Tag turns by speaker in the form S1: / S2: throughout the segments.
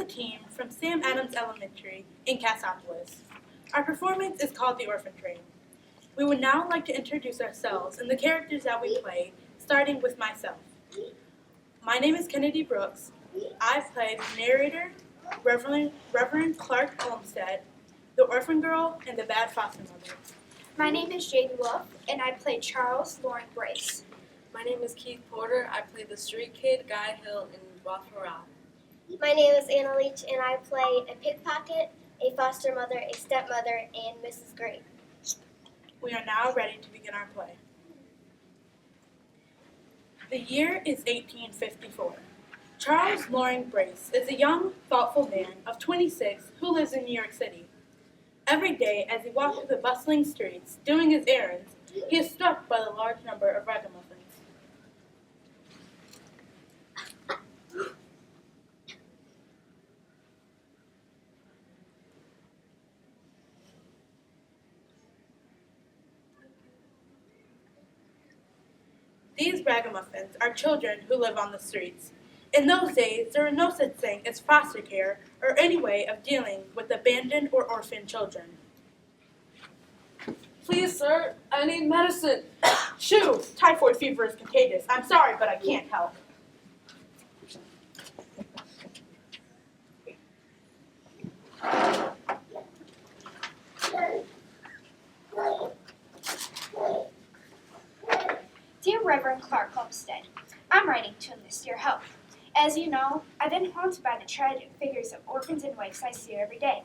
S1: team from Sam Adams Elementary in Cassopolis. Our performance is called the Orphan Train. We would now like to introduce ourselves and the characters that we play, starting with myself. My name is Kennedy Brooks. I play the narrator, Reverend Clark Olmsted, the orphan girl, and the bad foster mother.
S2: My name is Jaden Wolf, and I play Charles Lauren Brace.
S3: My name is Keith Porter. I play the street kid, Guy Hill, in Rothwell.
S4: My name is Anna Leach, and I play a pickpocket, a foster mother, a stepmother, and Mrs. Gray.
S1: We are now ready to begin our play. The year is 1854. Charles Loring Brace is a young, thoughtful man of 26 who lives in New York City. Every day, as he walks through the bustling streets doing his errands, he is struck by the large number of ragamuffins. These ragamuffins are children who live on the streets. In those days, there was no such thing as foster care or any way of dealing with abandoned or orphaned children.
S3: Please, sir, I need medicine.
S1: Shoo! Typhoid fever is contagious. I'm sorry, but I can't help.
S2: Dear Reverend Clark Olmsted, I'm writing to enlist your help. As you know, I've been haunted by the tragic figures of orphans and waifs I see every day.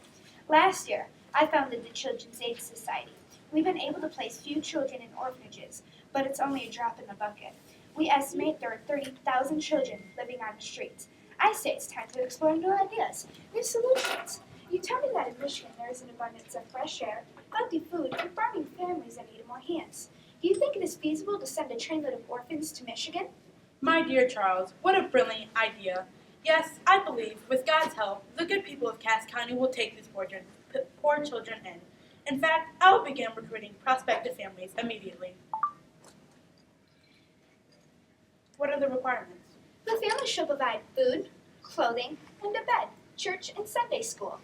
S2: Last year, I founded the Children's Aid Society. We've been able to place few children in orphanages, but it's only a drop in the bucket. We estimate there are 30,000 children living on the streets. I say it's time to explore new ideas, new solutions. You tell me that in Michigan there is an abundance of fresh air, healthy food, and farming families that need more hands. Do you think it is feasible to send a trainload of orphans to Michigan?
S1: My dear Charles, what a brilliant idea. Yes, I believe, with God's help, the good people of Cass County will take these poor children in. In fact, I will begin recruiting prospective families immediately. What are the requirements?
S2: The family shall provide food, clothing, and a bed, church, and Sunday school.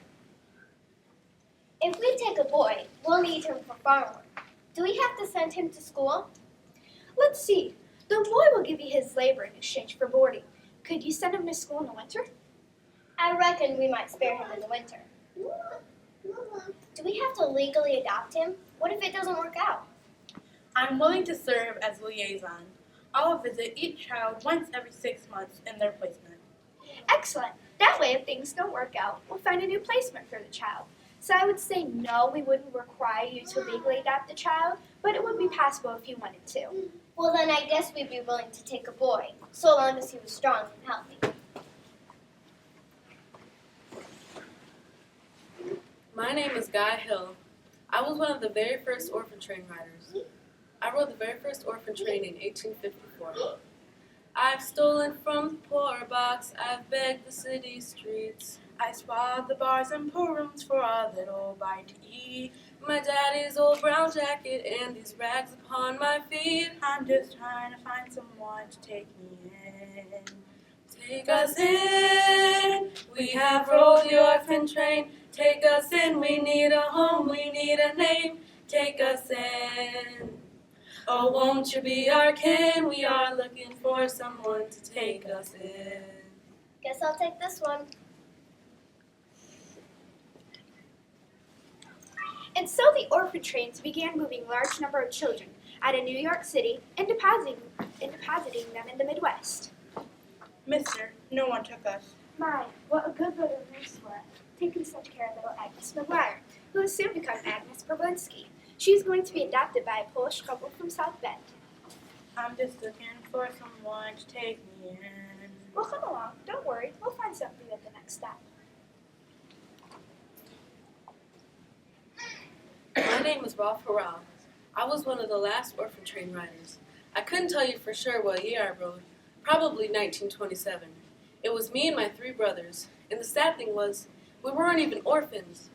S4: If we take a boy, we'll need him for farm work. Do we have to send him to school?
S2: Let's see. The boy will give you his labor in exchange for boarding. Could you send him to school in the winter?
S4: I reckon we might spare him in the winter. Do we have to legally adopt him? What if it doesn't work out?
S1: I'm willing to serve as liaison. I'll visit each child once every 6 months in their placement.
S2: Excellent. That way, if things don't work out, we'll find a new placement for the child. So I would say no, we wouldn't require you to legally adopt the child, but it would be possible if you wanted to.
S4: Well, then I guess we'd be willing to take a boy, so long as he was strong and healthy.
S3: My name is Guy Hill. I was one of the very first Orphan Train riders. I rode the very first Orphan Train in 1854. I've stolen from the poor box, I've begged the city streets.
S1: I swab the bars and poor rooms for a little bite to eat.
S3: My daddy's old brown jacket and these rags upon my feet.
S1: I'm just trying to find someone to take me in.
S3: Take us in, we have rolled the orphan train. Take us in, we need a home, we need a name. Take us in. Oh, won't you be our kin? We are looking for someone to take us in.
S4: Guess I'll take this one.
S2: And so the orphan trains began moving large number of children out of New York City and depositing them in the Midwest.
S1: Mister, no one took us.
S2: My, what a good little nurse you are, taking such care of little Agnes McGuire, who will soon become Agnes Berlinski. She is going to be adopted by a Polish couple from South Bend.
S1: I'm just looking for someone to take me in.
S2: Well, come along. Don't worry. We'll find something at the next stop.
S3: My name is Ralph Harrell. I was one of the last Orphan Train riders. I couldn't tell you for sure what year I rode. Probably 1927. It was me and my 3 brothers. And the sad thing was, we weren't even orphans.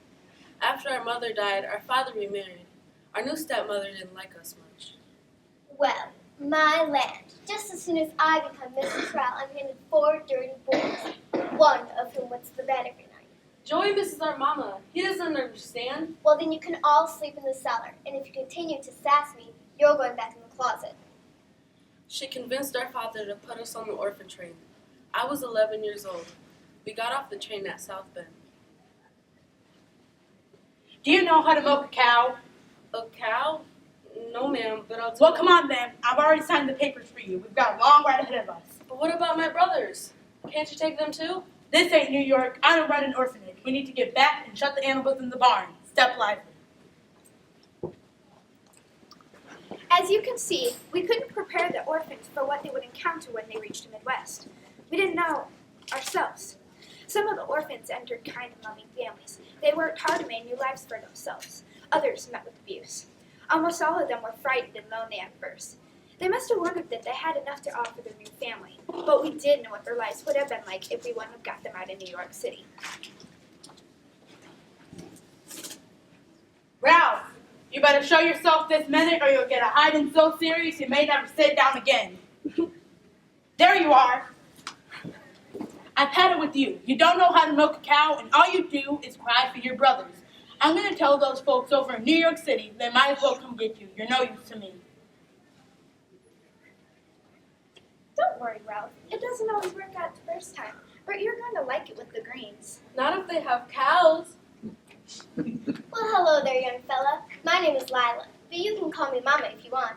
S3: After our mother died, our father remarried. Our new stepmother didn't like us much.
S4: Well, my land. Just as soon as I become Mrs. Rowell, I'm handed 4 dirty boys. one of whom wets the bed every night.
S3: Joey misses our mama. He doesn't understand.
S4: Well, then you can all sleep in the cellar, and if you continue to sass me, you're going back in the closet.
S3: She convinced our father to put us on the orphan train. I was 11 years old. We got off the train at South Bend.
S1: Do you know how to milk a cow?
S3: A cow? No, ma'am, but I'll
S1: Well, come on then. I've already signed the papers for you. We've got a long ride ahead of us.
S3: But what about my brothers? Can't you take them too?
S1: This ain't New York. I don't run an orphanage. We need to get back and shut the animals in the barn. Step lively.
S2: As you can see, we couldn't prepare the orphans for what they would encounter when they reached the Midwest. We didn't know ourselves. Some of the orphans entered kind and loving families. They worked hard to make new lives for themselves. Others met with abuse. Almost all of them were frightened and lonely at first. They must have wondered that they had enough to offer their new family. But we did know what their lives would have been like if we wouldn't have got them out of New York City.
S1: Ralph, you better show yourself this minute or you'll get a hiding so serious you may never sit down again. There you are. I've had it with you. You don't know how to milk a cow, and all you do is cry for your brothers. I'm going to tell those folks over in New York City they might as well come get you. You're no use to me.
S2: Don't worry, Ralph. It doesn't always work out the first time, but you're going to like it with the Greens.
S3: Not if they have cows.
S4: Well, hello there, young fella. My name is Lila, but you can call me Mama if you want.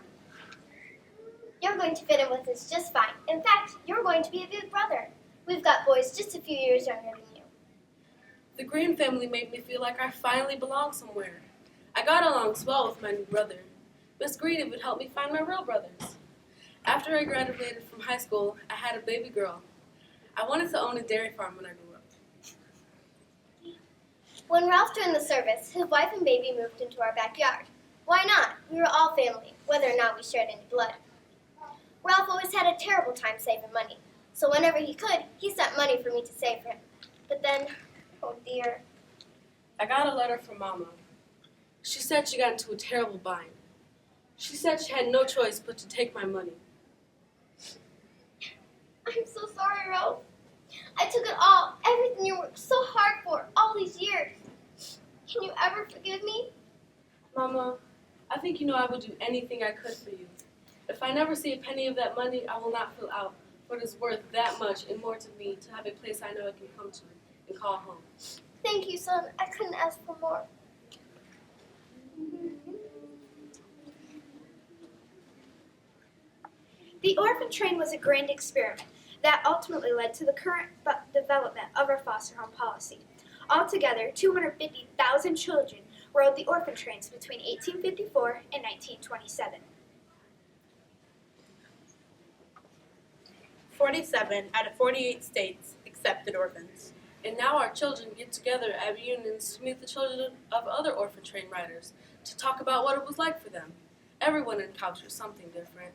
S4: You're going to fit in with us just fine. In fact, you're going to be a big brother. We've got boys just a few years younger than you.
S3: The Green family made me feel like I finally belonged somewhere. I got along swell with my new brother. Miss Green would help me find my real brothers. After I graduated from high school, I had a baby girl. I wanted to own a dairy farm when I grew up.
S4: When Ralph joined the service, his wife and baby moved into our backyard. Why not? We were all family, whether or not we shared any blood. Ralph always had a terrible time saving money, so whenever he could, he sent money for me to save for him. But then, oh dear.
S3: I got a letter from Mama. She said she got into a terrible bind. She said she had no choice but to take my money.
S4: I'm so sorry, Ralph. I took it all, everything you worked so hard for all these years. Can you ever forgive me?
S3: Mama, I think you know I would do anything I could for you. If I never see a penny of that money, I will not fill out what is worth that much and more to me to have a place I know I can come to and call home.
S4: Thank you, son. I couldn't ask for more.
S2: The Orphan Train was a grand experiment that ultimately led to the current development of our foster home policy. Altogether, 250,000 children rode the orphan trains between 1854 and 1927.
S1: 47 out of 48 states accepted orphans.
S3: And now our children get together at reunions to meet the children of other orphan train riders to talk about what it was like for them. Everyone encounters something different.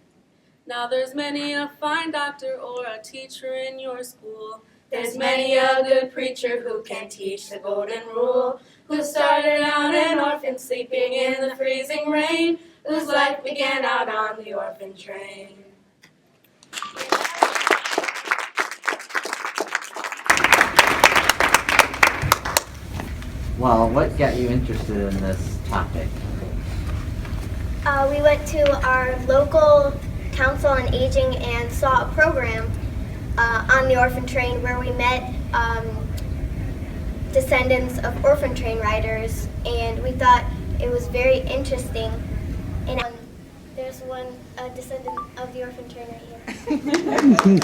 S3: Now there's many a fine doctor or a teacher in your school. There's many a good preacher who can teach the golden rule. Who started out an orphan sleeping in the freezing rain. Whose life began out on the orphan train.
S5: Well, what got you interested in this topic?
S4: We went to our local council on aging and saw a program on the Orphan Train where we met descendants of Orphan Train riders, and we thought it was very interesting. And there's one descendant of the Orphan Train right here.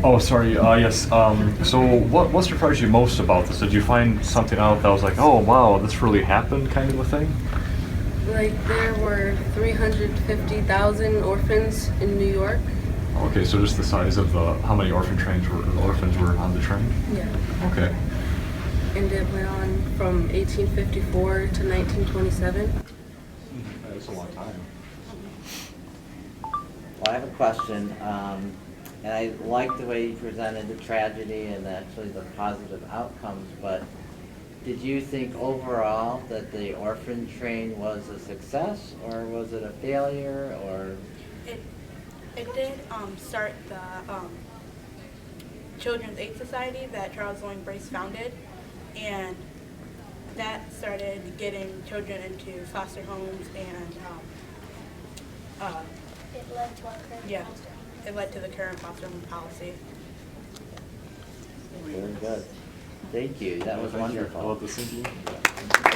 S6: Oh, sorry. Yes. So, what surprised you most about this? Did you find something out that was like, oh, wow, this really happened, kind of a thing?
S3: Like, there were 350,000 orphans in New York.
S6: Okay, so just the size of how many orphans were on the train?
S3: Yeah.
S6: Okay.
S3: And it went on from 1854 to 1927.
S6: That's a long time.
S5: Well, I have a question, and I like the way you presented the tragedy and actually the positive outcomes, but did you think overall that the Orphan Train was a success, or was it a failure, or?
S1: It did start the Children's Aid Society that Charles Loring Brace founded, and that started getting children into foster homes, and
S4: It led to our current
S1: yeah,
S4: foster home.
S1: it led to the current foster home policy.
S5: Very good. Thank you, that was
S6: Thank you.
S5: wonderful.
S6: I'll let this sink in.